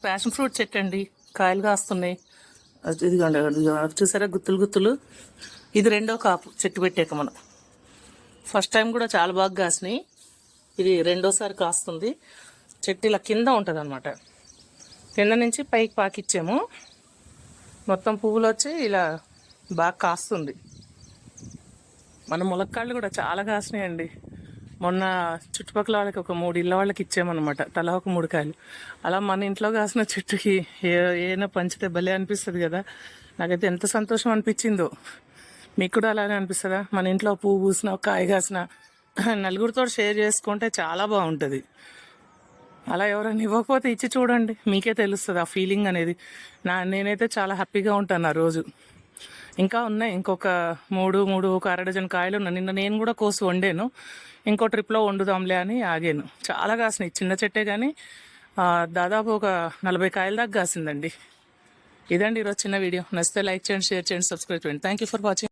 Passion fruit చెట్టు అండి, కాయలు కాస్తున్నాయి. ఇదిగోండి, చూసారా గుత్తులు గుత్తులు. ఇది రెండో కాపు చెట్టు పెట్టాక మనం. ఫస్ట్ టైం కూడా చాలా బాగా కాసినాయి, ఇది రెండోసారి కాస్తుంది. చెట్టు ఇలా కింద ఉంటుంది అనమాట, కింద నుంచి పైకి పాకిచ్చాము. మొత్తం పువ్వులు వచ్చి ఇలా బాగా కాస్తుంది. మన ములక్కాళ్ళు కూడా చాలా కాసినాయండి. మొన్న చుట్టుపక్కల వాళ్ళకి ఒక 3 ఇళ్ళ వాళ్ళకి ఇచ్చామన్నమాట, తలా ఒక 3 కాయలు. అలా మన ఇంట్లో కాసిన చెట్టుకి ఏమైనా పంచితే భలే అనిపిస్తుంది కదా. నాకైతే ఎంత సంతోషం అనిపించిందో. మీకు కూడా అలానే అనిపిస్తుందా? మన ఇంట్లో పువ్వు పూసిన కాయ కాసిన నలుగురితో షేర్ చేసుకుంటే చాలా బాగుంటుంది. అలా ఎవరైనా ఇవ్వకపోతే ఇచ్చి చూడండి, మీకే తెలుస్తుంది ఆ ఫీలింగ్ అనేది. నేనైతే చాలా హ్యాపీగా ఉంటాను ఆ రోజు. ఇంకా ఉన్నాయి, ఇంకొక ఒక 1/2 డజన్ కాయలు ఉన్నాయి. నిన్న నేను కూడా కోసి వండాను, ఇంకో ట్రిప్లో వండుదాంలే అని ఆగాను. చాలా కాసినాయి, చిన్న చెట్టే కానీ దాదాపు ఒక 40 కాయల దాకా కాసిందండి. ఇదండి ఈరోజు చిన్న వీడియో. నచ్చితే లైక్ చేయండి, షేర్ చేయండి, సబ్స్క్రైబ్ చేయండి. Thank you for watching.